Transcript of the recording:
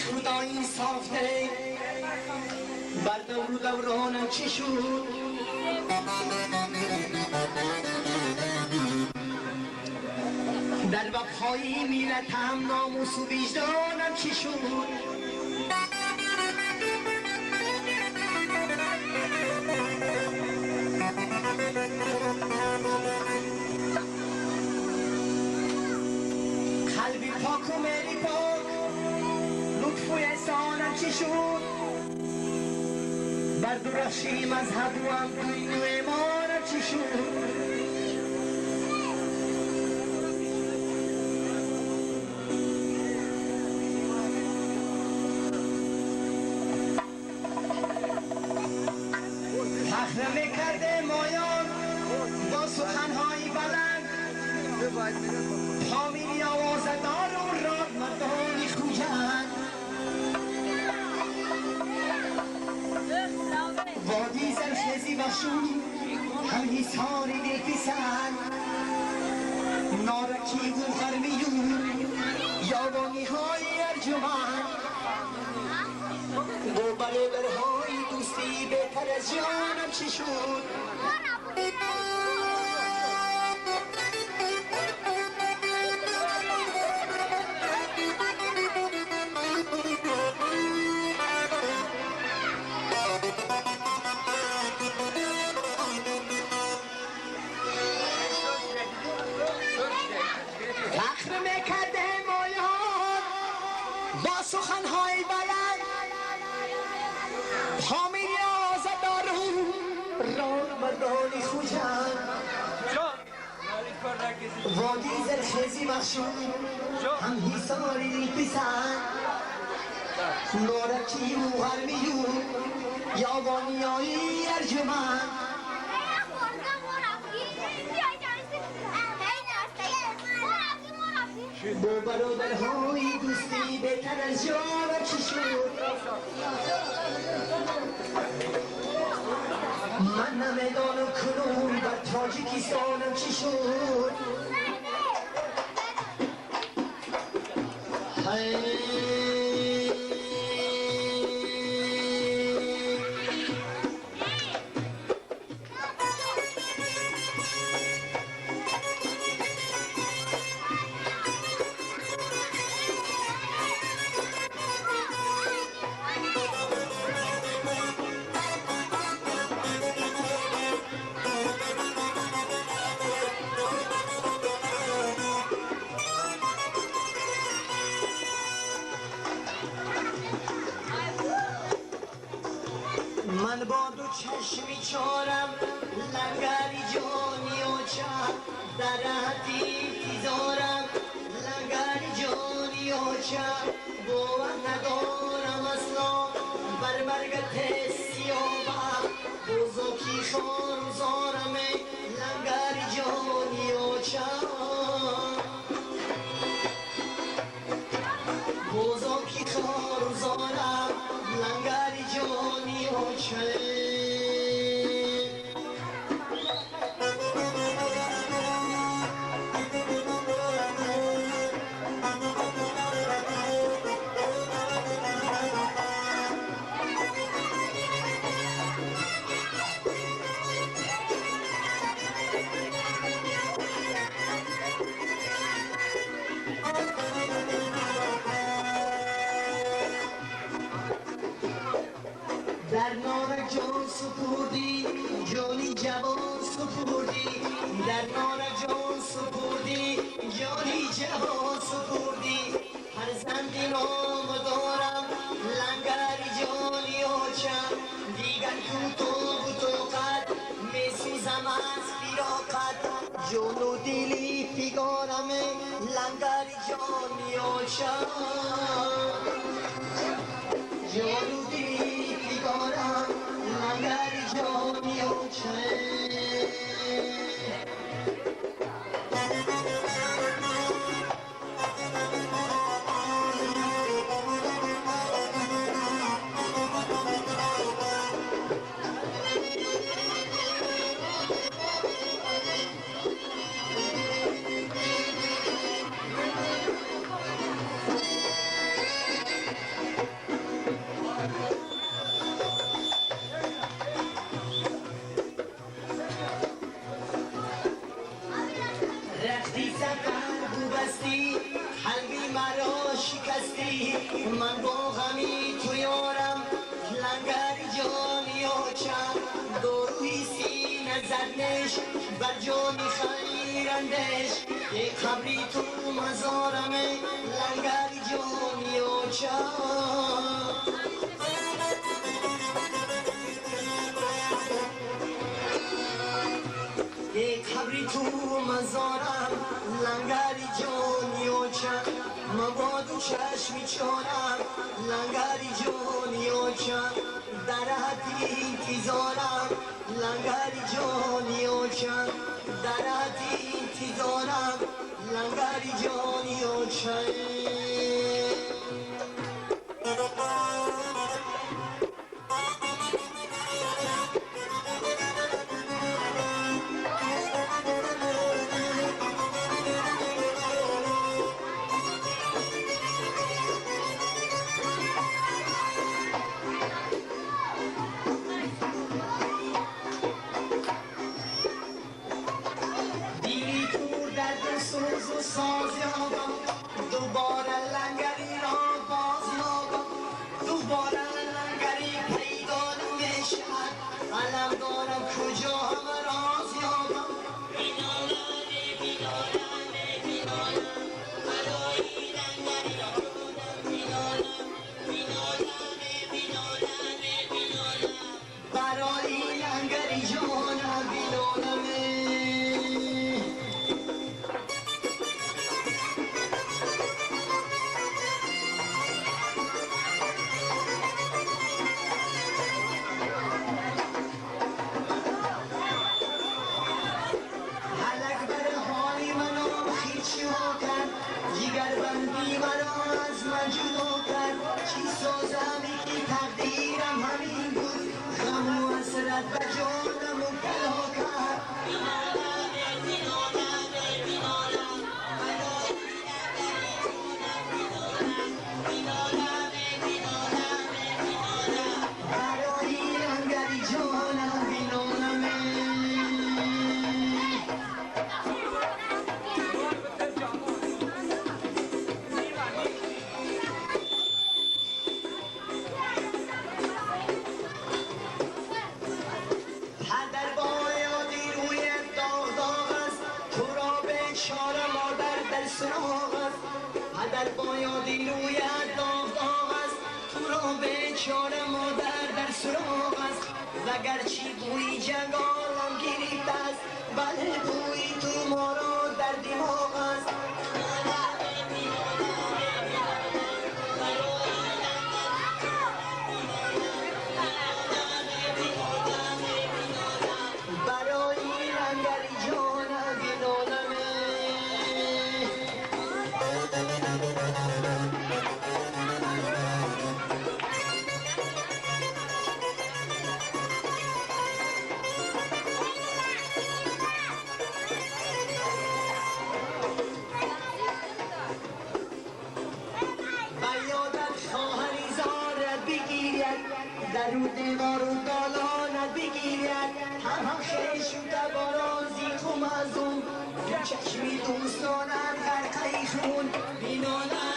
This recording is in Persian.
خدایی صافته بر دورانم چی شد در وفای میلتم ناموس و وجدانم چی شد قلبی پاک و ملی پاک لطف و احسانم چی شد بر درخشی مذهب و هم دین و ایمانم چی شد فخر میکرده مایان با سخنهای بلند حامیلی آوازدار و راد مردانی خوجند وادی زرخیزی بخشون هم حساری دلپسند نارکی و غرمیون یابانی های ارجمند با برادرهای دوستی بهتر از جانم چی شد فخر میکرده مایان با سخنهای بلند حامی آزادارون راد مردانی خوجند وادی زرخیزی بخشون هم حساری دلپسند نارکی و غرمیون یابانی های ارجمند با برادرهای دوستی بهتر از جانم چی شد من نمیدانم کنون بر تاجیکستانم چی شد من با دو چشمی چارم لنگری جانی و چم در راحتی تیزارم لنگری جانی و چم باور ندارم اصلا بر مرگت سیابم بزرگی خانزارم لنگری جانی و چم بزرگی خانزارم لنگری جانی و چم در نار جان سپردی جانی جوان سپردی در نار جان سپردی جانی جوان سپردی هر زندی نام دارم لنگری جانی آچم دیگر کو تو قد میسوزم از فراقت جان و دلی فگارم لنگری جانی آچم جان و دلی فگارم لنگری جانی آچم نگردی من با غمی تو یارم لنگر جانی و چم دوروی سینه زدنش بر جانی خیرندش یک قبری تو مزارمه لنگر جانی و چم یک قبری تو مزارم لنگری جانی و چم مبادو چشمی چارم لنگری جانی و چم در حدی انتظارم لنگری جانی و چم در حدی انتظارم لنگری جانی و چم سوز و ساز یابم دوباره لنگری را باز یابم دوباره لنگری پیدا نمیشد علم دارم کجا هم راز یابم بینالم برای لنگری را بینالم برای لنگری جانم بینالم جگر بندی مرا از من جدا کرد چی سازم که تقدیرم همین بود غم و حسرت به جانم مبتلا کرد برای لنگری جانم بینانم پدر با یادی روی داغ است تو را به چار مادر در سراغ است وگرچه بوی جنگالم گریخته است بله بوی تو ما را در دماغ است برای لنگری جانم بینالمه درود ما رو دالانت بگیرد هم خیشوده بارازی تو مزون چشمی دوستانت غرقه خون بینانت